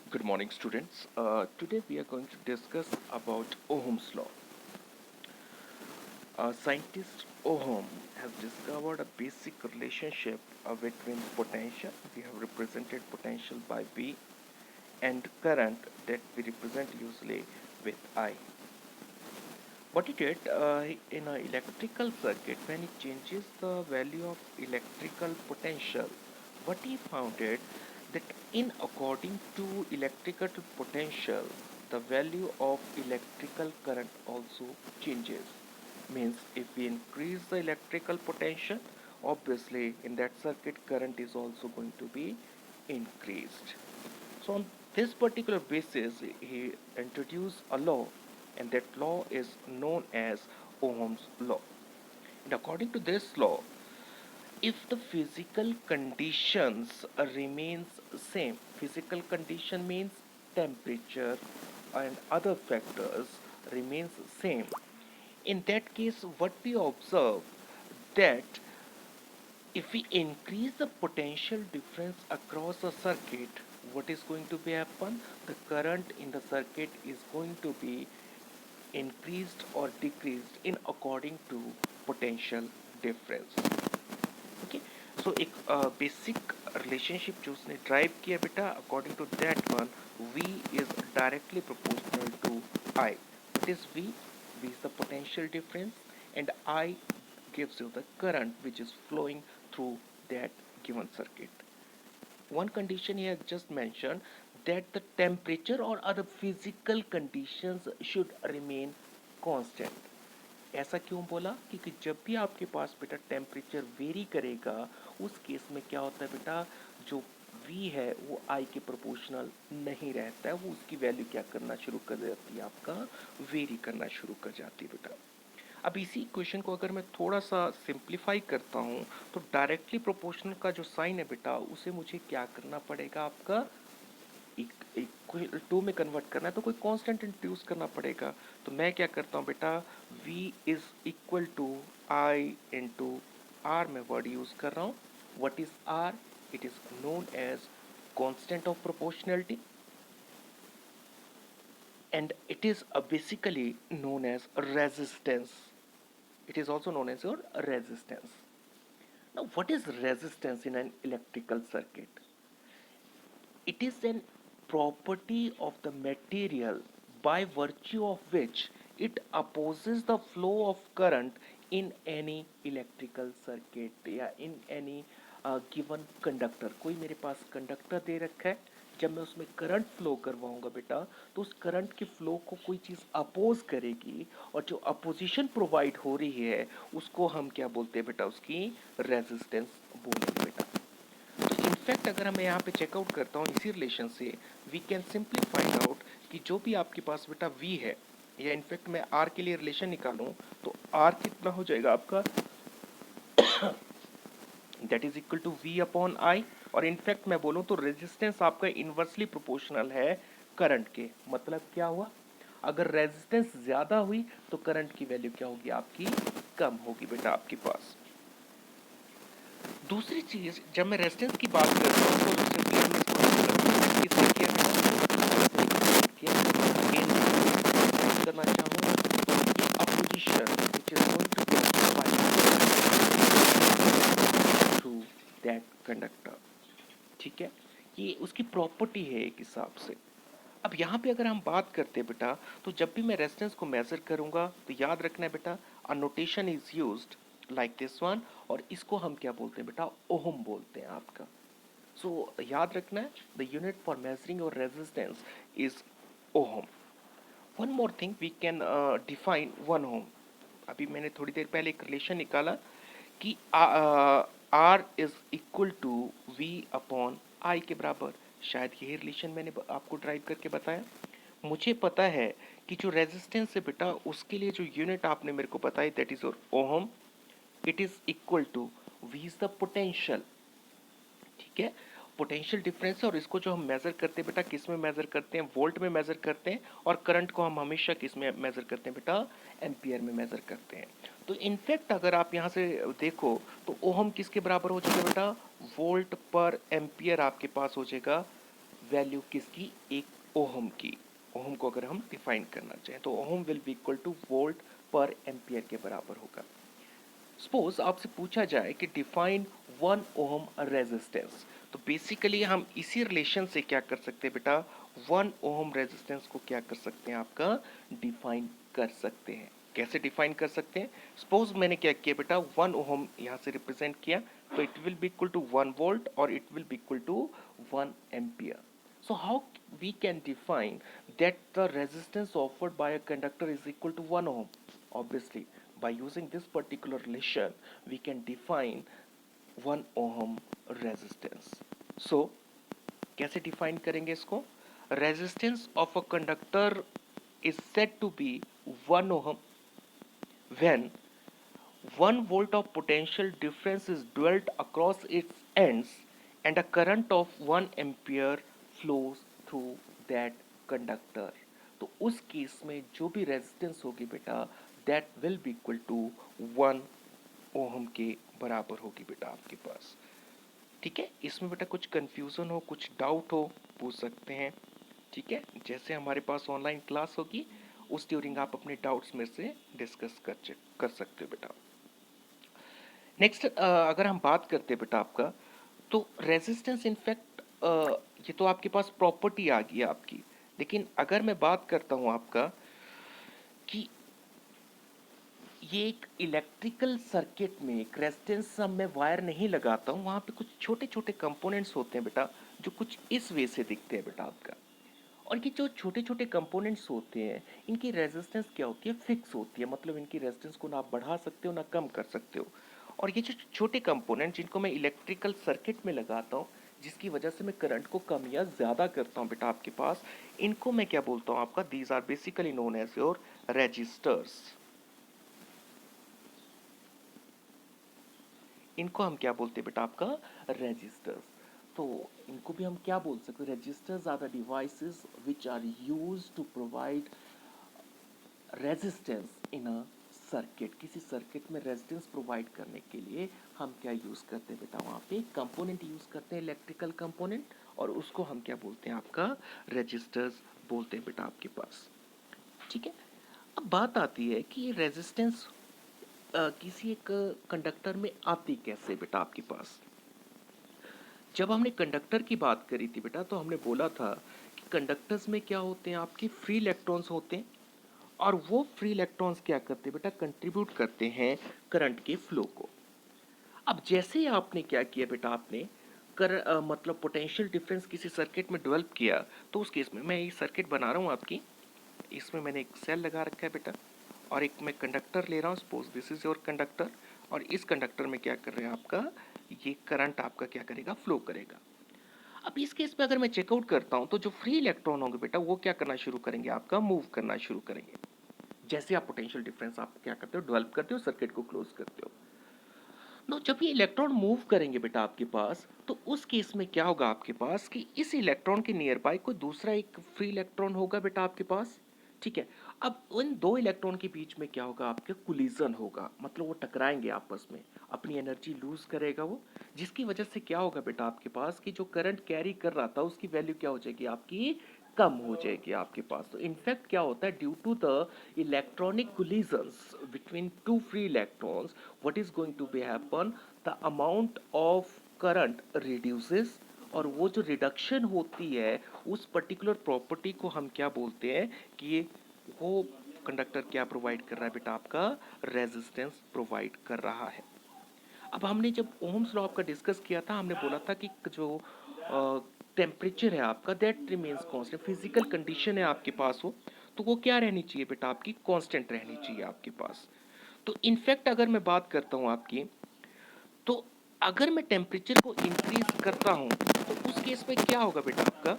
Good morning, students. Today we are going to discuss about Ohm's law. Scientist Ohm has discovered a basic relationship between potential, we have represented potential by V, and current that we represent usually with I. What he did in an electrical circuit, when he changes the value of electrical potential, what he found it that in according to electrical potential, the value of electrical current also changes. Means if we increase the electrical potential, obviously in that circuit current is also going to be increased. So on this particular basis, he introduced a law, and that law is known as Ohm's law. And according to this law, if the physical conditions remains same, physical condition means temperature and other factors remains same. In that case, what we observe that if we increase the potential difference across a circuit, what is going to be happen? The current in the circuit is going to be increased or decreased in according to potential difference. Okay so एक basic relationship जो उसने derive किया बेटा, according to that one V is directly proportional to I. What is V? V is the potential difference, and I gives you the current which is flowing through that given circuit. One condition he has just mentioned, that the temperature or other physical conditions should remain constant. ऐसा क्यों बोला? क्योंकि जब भी आपके पास बेटा temperature vary करेगा, उस केस में क्या होता है बेटा, जो V है वो I के प्रोपोर्शनल नहीं रहता है, वो उसकी वैल्यू क्या करना शुरू कर देती है, आपका वेरी करना शुरू कर जाती है बेटा. अब इसी क्वेश्चन को अगर मैं थोड़ा सा सिंप्लीफाई करता हूँ, तो डायरेक्टली प्रोपोर्शनल का जो साइन है बेटा, उसे मुझे क्या करना पड़ेगा, आपका इक्वल टू में कन्वर्ट करना है, तो कोई कांस्टेंट इंट्रोड्यूस करना पड़ेगा. तो मैं क्या करता हूँ बेटा, V is equal to I into R, में वर्ड यूज कर रहा हूँ. What is R? It is known as constant of proportionality, and it is basically known as resistance. It is also known as your resistance. Now what is resistance in an electrical circuit? It is an property of the material by virtue of which it opposes the flow of current in any electrical circuit या in any given conductor. कोई मेरे पास conductor दे रखा है, जब मैं उसमें current flow करवाऊंगा बेटा, तो उस करंट के फ्लो को कोई चीज़ अपोज करेगी, और जो अपोजिशन प्रोवाइड हो रही है उसको हम क्या बोलते हैं बेटा, उसकी रेजिस्टेंस बोलेंगे बेटा. इनफैक्ट अगर मैं यहाँ पे चेकआउट करता हूँ इसी रिलेशन से, we can simply find out कि जो भी आपके पास बेटा V है, या इनफैक्ट मैं R के लिए रिलेशन निकालूं, तो R कितना हो जाएगा आपका, that is equal to V upon I. और इनफैक्ट मैं बोलूँ तो रेजिस्टेंस आपका इनवर्सली प्रोपोर्शनल है करंट के. मतलब क्या हुआ, अगर रेजिस्टेंस ज़्यादा हुई तो करंट की वैल्यू क्या होगी, आपकी कम होगी बेटा आपके पास. दूसरी चीज, जब मैं रेजिस्टेंस की बात करता हूँ तो सिंपली हम इसको किससे किया करना चाहूँगा, तो ये opposition which is going to be through that conductor. ठीक है, ये उसकी प्रॉपर्टी है एक हिसाब से. अब यहाँ पे अगर हम बात करते हैं बेटा, तो जब भी मैं रेजिस्टेंस को मेजर करूंगा तो याद रखना है बेटा, a notation is used like this one, और इसको हम क्या बोलते हैं बेटा, ओहम बोलते हैं आपका. सो याद रखना है, द यूनिट फॉर मेजरिंग और resistance is ohm. One more thing, we can define one ohm. अभी मैंने थोड़ी देर पहले एक रिलेशन निकाला कि R is equal to V upon I के बराबर. शायद यही रिलेशन मैंने आपको ड्राइव करके बताया. मुझे पता है कि जो रेजिस्टेंस है बेटा, उसके लिए जो यूनिट आपने मेरे को बताई, that is ohm. It is equal to V is the potential. ठीक है, पोटेंशियल डिफरेंस है, और इसको जो हम मेजर करते हैं बेटा, किस में मेजर करते हैं, वोल्ट में मेजर करते हैं, और करंट को हम हमेशा किस में मेजर करते हैं बेटा, एम्पियर में मेजर करते हैं. तो इनफैक्ट अगर आप यहाँ से देखो तो ओहम किसके बराबर हो जाएगा बेटा, वोल्ट पर एम्पियर आपके पास हो जाएगा वैल्यू किसकी, एक ओहम की। ओहम को अगर हम डिफाइन करना चाहें तो ohm will be equal two volt पर एम्पियर के बराबर होगा। सपोज आपसे पूछा जाए कि डिफाइन 1 ओहम रेजिस्टेंस, तो बेसिकली हम इसी रिलेशन से क्या कर सकते हैं बेटा, 1 ओहम रेजिस्टेंस को क्या कर सकते हैं, आपका डिफाइन कर सकते हैं। कैसे डिफाइन कर सकते हैं, सपोज मैंने क्या किया बेटा, 1 ओहम यहाँ से रिप्रेजेंट किया, तो it will be equal to 1 volt और it will be equal to 1 ampere. So how we can define that the resistance offered by a conductor is equal to 1 ohm? Obviously, by using this particular relation, we can define 1 ohm resistance. So, कैसे define करेंगे इसको? Resistance of a conductor is said to be 1 ohm when 1 volt of potential difference is dwelt across its ends and a current of 1 ampere flows through that conductor. तो उस case में जो भी resistance होगी बेटा, that will be equal to 1 ohm के बराबर होगी बेटा आपके पास। ठीक है, इसमें बेटा कुछ कंफ्यूजन हो, कुछ डाउट हो, पूछ सकते हैं। ठीक है, जैसे हमारे पास ऑनलाइन क्लास होगी उस ड्यूरिंग आप अपने डाउट्स में से डिस्कस कर सकते हो बेटा। नेक्स्ट अगर हम बात करते हैं बेटा आपका, तो रेजिस्टेंस इनफैक्ट ये तो आपके पास प्रॉपर्टी आ गई आपकी, लेकिन अगर मैं बात करता हूँ आपका कि ये एक इलेक्ट्रिकल सर्किट में एक रेजिस्टेंस मैं वायर नहीं लगाता हूँ, वहाँ पे कुछ छोटे छोटे कंपोनेंट्स होते हैं बेटा जो कुछ इस वे से दिखते हैं बेटा आपका। और ये जो छोटे छोटे कंपोनेंट्स होते हैं इनकी रेजिस्टेंस क्या होती है, फिक्स होती है, मतलब इनकी रेजिस्टेंस को ना आप बढ़ा सकते हो ना कम कर सकते हो। और ये जो छोटे कंपोनेंट जिनको मैं इलेक्ट्रिकल सर्किट में लगाता हूँ, जिसकी वजह से मैं करंट को कम या ज़्यादा करता हूँ बेटा आपके पास, इनको मैं क्या बोलता हूँ आपका, these are basically known as your resistors. इनको हम क्या बोलते हैं बेटा आपका, रेजिस्टर्स। तो इनको भी हम क्या बोल सकते हैं, resistors are the devices which are used to provide resistance in a circuit. किसी सर्किट में रेजिस्टेंस प्रोवाइड करने के लिए हम क्या यूज़ करते हैं बेटा, वहाँ पे कंपोनेंट यूज़ करते हैं, इलेक्ट्रिकल कंपोनेंट, और उसको हम क्या बोलते हैं आपका, रेजिस्टर्स बोलते हैं बेटा आपके पास। ठीक है, अब बात आती है कि ये रेजिस्टेंस किसी एक कंडक्टर में आती कैसे बेटा आपके पास। जब हमने कंडक्टर की बात करी थी बेटा, तो हमने बोला था कि कंडक्टर्स में क्या होते हैं, आपके फ्री इलेक्ट्रॉन्स होते हैं, और वो फ्री इलेक्ट्रॉन्स क्या करते हैं बेटा, कंट्रीब्यूट करते हैं करंट के फ्लो को। अब जैसे ही आपने क्या किया बेटा, आपने मतलब पोटेंशियल डिफरेंस किसी सर्किट में डेवलप किया, तो उस केस में मैं ये सर्किट बना रहा हूँ आपकी, इसमें मैंने एक सेल लगा रखा है बेटा, और एक मैं कंडक्टर ले रहा हूँ, suppose this is your conductor, और इस कंडक्टर में क्या कर रहे हैं आपका, ये करंट आपका क्या करेगा, फ्लो करेगा। अब इस केस में अगर मैं चेकआउट करता हूँ तो जो फ्री इलेक्ट्रॉन होंगे बेटा वो क्या करना शुरू करेंगे, आपका मूव करना शुरू करेंगे। जैसे आप पोटेंशियल डिफरेंस आप क्या करते हो, डेवलप करते हो, सर्किट को क्लोज करते हो। तो जब ये इलेक्ट्रॉन मूव करेंगे बेटा आपके पास, तो उस केस में क्या होगा आपके पास कि इस इलेक्ट्रॉन के नियर बाय कोई दूसरा एक फ्री इलेक्ट्रॉन होगा बेटा आपके पास। ठीक है, अब उन दो इलेक्ट्रॉन के बीच में क्या होगा, आपके कोलिजन होगा, मतलब वो टकराएंगे आपस में, अपनी एनर्जी लूज करेगा वो, जिसकी वजह से क्या होगा बेटा आपके पास कि जो करंट कैरी कर रहा था उसकी वैल्यू क्या हो जाएगी आपकी, कम हो जाएगी आपके पास। तो इनफैक्ट क्या होता है, due to the electronic collisions between two free electrons, what is going to be happen, the amount of current reduces, और वो जो रिडक्शन होती है उस पर्टिकुलर प्रॉपर्टी को हम क्या बोलते हैं कि वो कंडक्टर क्या प्रोवाइड कर रहा है बेटा, आपका रेजिस्टेंस प्रोवाइड कर रहा है। अब हमने जब ओम्स लॉ आपका डिस्कस किया था, हमने बोला था कि जो टेम्परेचर है आपका that remains constant, physical condition है आपके पास हो तो वो क्या रहनी चाहिए बेटा, आपकी कांस्टेंट रहनी चाहिए आपके पास। तो इनफैक्ट अगर मैं बात करता हूँ आपकी, तो अगर मैं टेम्परेचर को इंक्रीज करता हूँ तो उस केस में क्या होगा बेटा आपका,